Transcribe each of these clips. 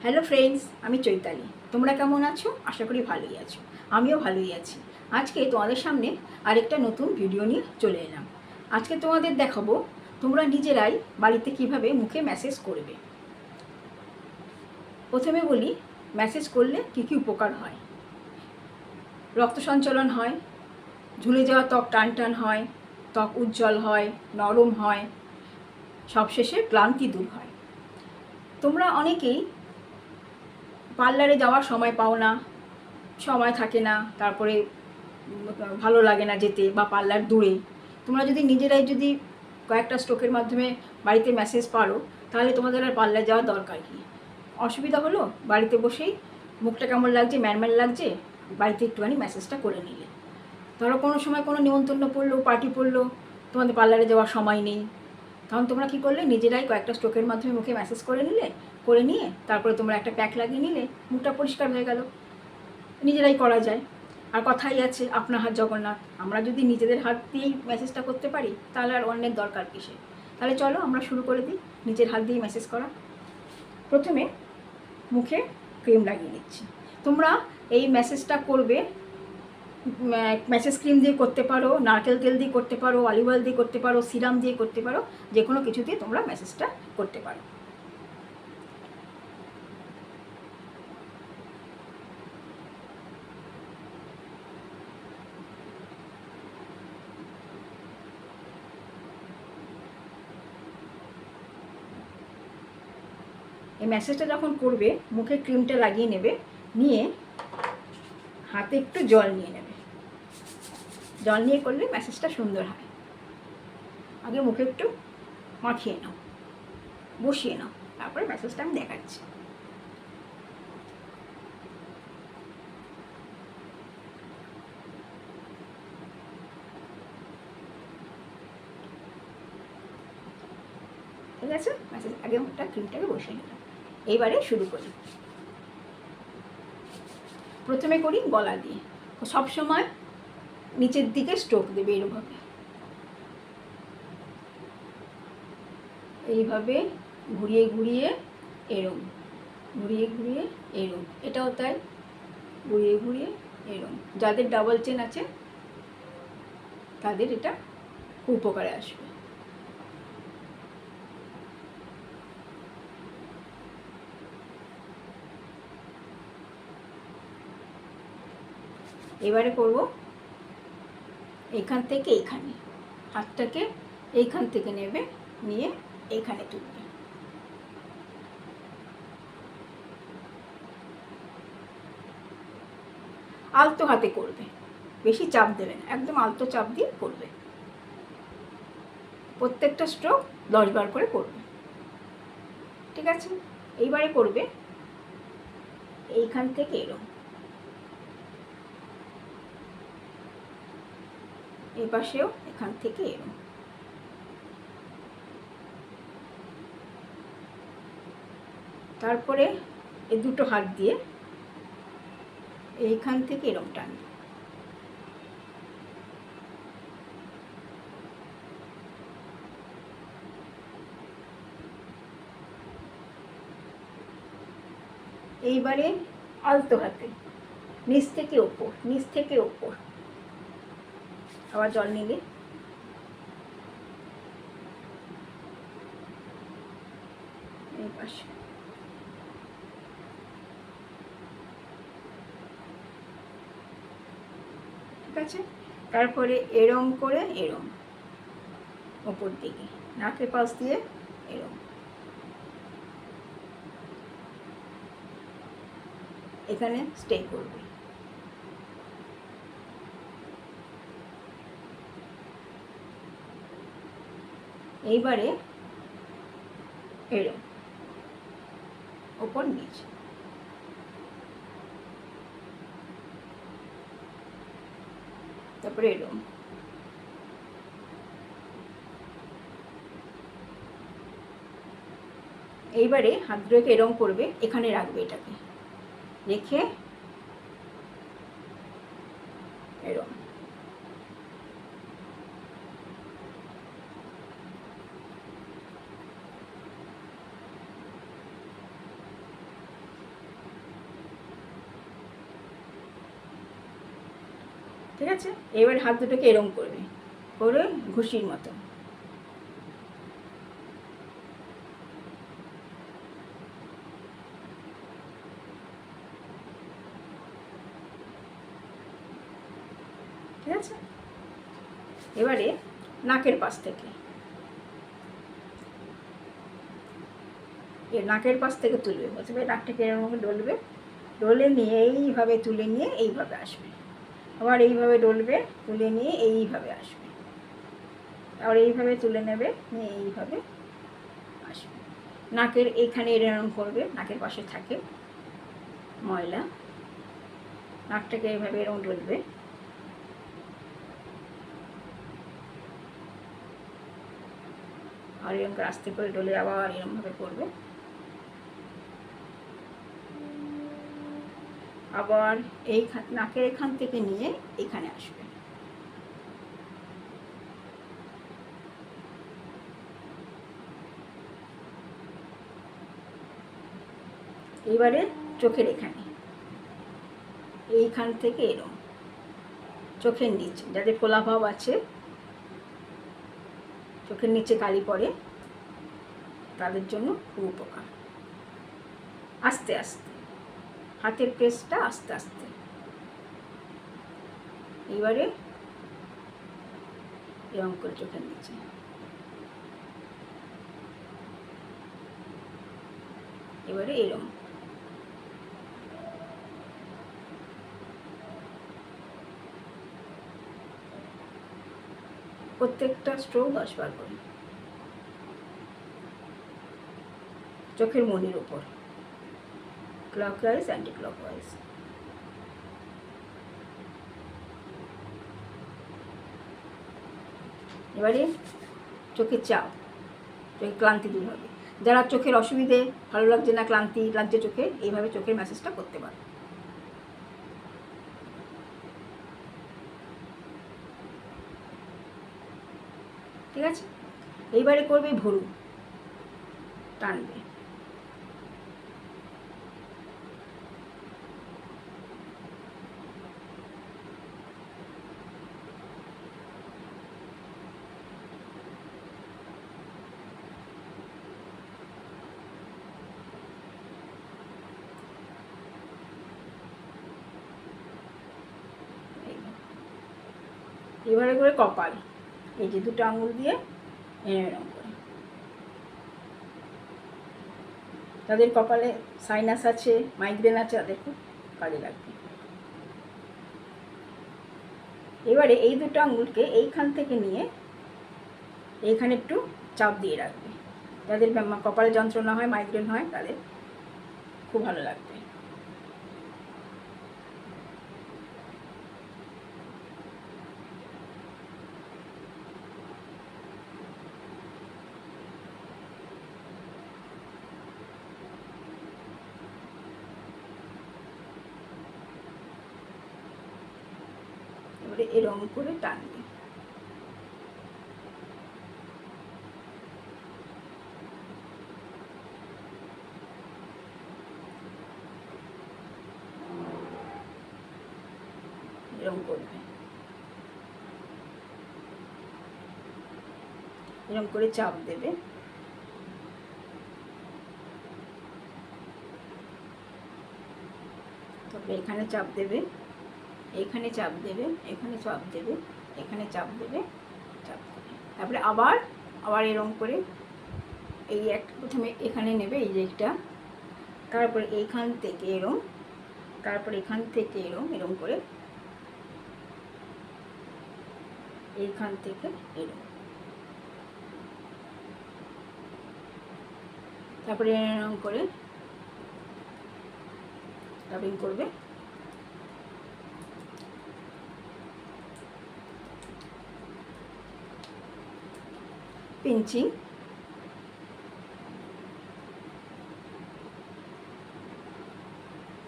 Hello friends, আমি চৈতালি। তোমরা কেমন আছো? আশা করি ভালোই আছো। আমিও ভালোই আছি। আজকে তোমাদের সামনে আরেকটা নতুন ভিডিও নিয়ে চলে এলাম। আজকে তোমাদের দেখাবো তোমরা নিজেরাই বাড়িতে কিভাবে মুখে ম্যাসেজ করবে। প্রথমে বলি, ম্যাসেজ করলে কী কী উপকার হয়। রক্ত সঞ্চালন হয়, ঝুলে যাওয়া ত্বক টান টান হয়, ত্বক উজ্জ্বল হয়, নরম হয়, সবশেষে ক্লান্তি দূর হয়। তোমরা অনেকেই পার্লারে যাওয়ার সময় পাও না, সময় থাকে না, তারপরে ভালো লাগে না যেতে, বা পার্লার দূরে। তোমরা যদি নিজেরাই যদি কয়েকটা স্ট্রোকের মাধ্যমে বাড়িতে ম্যাসেজ পারো, তাহলে তোমাদের আর পার্লার যাওয়ার দরকার কী। অসুবিধা হলো বাড়িতে বসেই মুখটা কেমন লাগছে, ম্যানম্যান লাগছে, বাড়িতে একটুখানি ম্যাসেজটা করে নিলে। ধরো কোনো সময় কোনো নিমন্ত্রণ পড়লো, পার্টি পড়লো, তোমাদের পার্লারে যাওয়ার সময় নেই, তখন তোমরা কী করলে, নিজেরাই কয়েকটা স্ট্রোকের মাধ্যমে মুখে ম্যাসেজ করে নিলে, করে নিয়ে তারপরে তোমরা একটা প্যাক লাগিয়ে নিলে, মুখটা পরিষ্কার হয়ে গেল। নিজেরাই করা যায়। আর কথাই আছে, আপনার হাত জগন্নাথ। আমরা যদি নিজেদের হাত দিয়েই মেসেজটা করতে পারি, তাহলে আর অন্যের দরকার কিসে। তাহলে চলো আমরা শুরু করে দিই নিজের হাত দিয়ে মেসেজ করা। প্রথমে মুখে ক্রিম লাগিয়ে নিচ্ছি। তোমরা এই মেসেজটা করবে, মেসেজ ক্রিম দিয়ে করতে পারো, নারকেল তেল দিয়ে করতে পারো, অলিভ অয়েল দিয়ে করতে পারো, সিরাম দিয়ে করতে পারো, যে কোনো কিছু দিয়ে তোমরা মেসেজটা করতে পারো। এই ম্যাসেজটা যখন করবে, মুখে ক্রিমটা লাগিয়ে নেবে, নিয়ে হাতে একটু জল নিয়ে নেবে। জল নিয়ে করলে ম্যাসেজটা সুন্দর হয়। আগে মুখে একটু মাখিয়ে নাও, বসিয়ে নাও, তারপরে ম্যাসেজটা আমি দেখাচ্ছি। ঠিক আছে, ম্যাসেজ আগে মুখটা ক্রিমটাকে বসিয়ে নিলাম। এইবারে শুরু করি। প্রথমে করি গলা দিয়ে। সবসময় নিচের দিকে স্ট্রোক দেবে, এরভাবে, এইভাবে ঘুরিয়ে ঘুরিয়ে এরম, ঘুরিয়ে ঘুরিয়ে এরম, এটাও তাই, ঘুরিয়ে ঘুরিয়ে এরম। যাদের ডাবল চেন আছে তাদের এটা খুব উপকারে আসবে। এবারে করব এইখান থেকে এইখানে, হাতটাকে এইখান থেকে নেবে, নিয়ে এইখানে তুলবে। আলতো হাতে করবে, বেশি চাপ দেবে না, একদম আলতো চাপ দিয়ে করবে। প্রত্যেকটা স্ট্রোক 10 বার করে করবে। ঠিক আছে, এইবারে করবে এইখান থেকে এরম, এই পাশেও এখান থেকে এরম। তারপরে এই দুটো হাত দিয়ে এইখান থেকে এরম টানবে। এইবারে আলতো হাতে নিচ থেকে ওপর, নিচ থেকে ওপর। আবার জল নিলে, এই পাশে। ঠিক আছে, তারপরে এরম করে এরম ওপর দিকে নাকের পাশ দিয়ে এরম, এখানে স্টে করবে। এইবারে এরম ওপর নিচে, তারপরে এরম। এইবারে হাত দুটোকে এরম করবে, এখানে রাখবে, এটাকে রেখে এরম। ঠিক আছে, এবার হাত দুটোকে এরম করবে, করে ঘুষির মতো। ঠিক আছে, এবারে নাকের পাশ থেকে, নাকের পাশ থেকে তুলবে, বুঝবে, নাকটাকে এরকম ডলবে, ডলে নিয়ে এইভাবে তুলে নিয়ে এইভাবে আসবে, আবার এইভাবে ডলবে, তুলে নিয়ে এইভাবে আসবে, আবার এইভাবে তুলে নেবে, নিয়ে এইভাবে আসবে। নাকের এইখানে এরকম করবে, নাকের পাশে থাকে ময়লা, নাকটাকে এইভাবে এরকম ডলবে, আর এরকম আস্তে করে ডলে আবার এরকমভাবে করবে, আবার এই নাকের এখান থেকে নিয়ে এখানে আসবে, এবারে চোখের এখানে, এইখান থেকে এরকম চোখের নিচে, যাদের ফোলাভাব আছে, চোখের নিচে কালি পড়ে, তাদের জন্য খুব উপকার। আস্তে আস্তে হাতের প্রেসটা আস্তে আস্তে, এবারে এরকম করে চোখের নিচে, এবারে এরকম, প্রত্যেকটা স্ট্রোক 10 বার করে চোখের মনির উপর, ক্লকওয়াইজ অ্যান্টি ক্লকওয়াইজ। এবারে চোখের চাপ, চোখের ক্লান্তি দূর হবে। যারা চোখের অসুবিধে, ভালো লাগছে না, ক্লান্তি লাগছে চোখে, এইভাবে চোখের ম্যাসেজটা করতে পারে। ঠিক আছে, এইবারে করবে ভুরু টানবে, এবারে করে কপাল, এই যে দুটো আঙুল দিয়ে এরকম করে, যাদের কপালে সাইনাস আছে, মাইগ্রেন আছে, তাদের খুব কাজে লাগবে। এবারে এই দুটো আঙুলকে এইখান থেকে নিয়ে এইখানে একটু চাপ দিয়ে রাখবে, যাদের কপালে যন্ত্রণা হয়, মাইগ্রেন হয়, তাদের খুব ভালো লাগবে। এবারে এরকম করে টানবে, এরকম করবে, এরকম করে চাপ দেবে, তারপরে এখানে চাপ দেবে, এখানে চাপ দেবে, এখানে চাপ দেবে, এখানে চাপ দেবে, চাপ দেবে, তারপরে আবার আবার এরকম করে এই একটা প্রথমে এখানে নেবে, এই যে একটা, তারপরে এইখান থেকে এরম, তারপরে এখান থেকে এরম, এরম করে এইখান থেকে এরম, তারপরে এরম করে রাবিং করবে, পিঞ্চিং,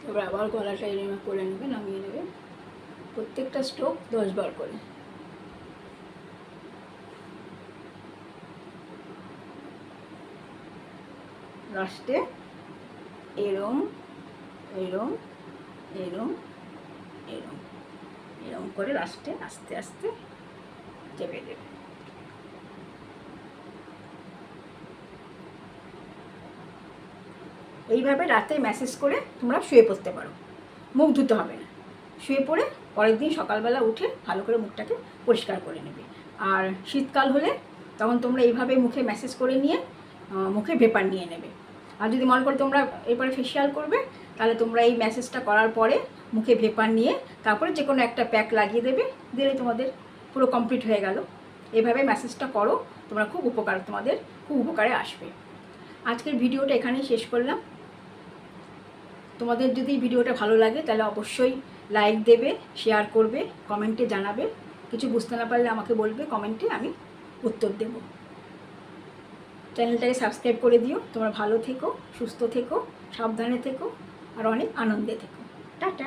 তারপরে আবার গলাটা এরম করে নেবে, নামিয়ে নেবে, প্রত্যেকটা স্ট্রোক 10 বার করে। লাস্টে এরম এরম এরম এরম এরম এরকম করে লাস্টে আস্তে আস্তে চেপে দেবে। এইভাবে রাতে ম্যাসেজ করে তোমরা শুয়ে পড়তে পারো, মুখ ধুতে হবে না। শুয়ে পড়ে পরের দিন সকালবেলা উঠে ভালো করে মুখটাকে পরিষ্কার করে নেবে। আর শীতকাল হলে তখন তোমরা এইভাবে মুখে ম্যাসেজ করে নিয়ে মুখে ভেপার নিয়ে নেবে। আর যদি মনে করো তোমরা এরপরে ফেসিয়াল করবে, তাহলে তোমরা এই ম্যাসেজটা করার পরে মুখে ভেপার নিয়ে তারপরে যে কোনো একটা প্যাক লাগিয়ে দেবে, দিলে তোমাদের পুরো কমপ্লিট হয়ে গেল। এভাবে ম্যাসেজটা করো, তোমরা তোমাদের খুব উপকারে আসবে। আজকের ভিডিওটা এখানেই শেষ করলাম। তোমাদের যদি ভিডিওটা ভালো লাগে তাহলে অবশ্যই লাইক দেবে, শেয়ার করবে, কমেন্টে জানাবে। কিছু বুঝতে না পারলে আমাকে বলবে কমেন্টে, আমি উত্তর দেব। চ্যানেলটাকে সাবস্ক্রাইব করে দিও। তোমরা ভালো থেকো, সুস্থ থেকো, সাবধানে থেকো, আর অনেক আনন্দে থেকো। টাটা।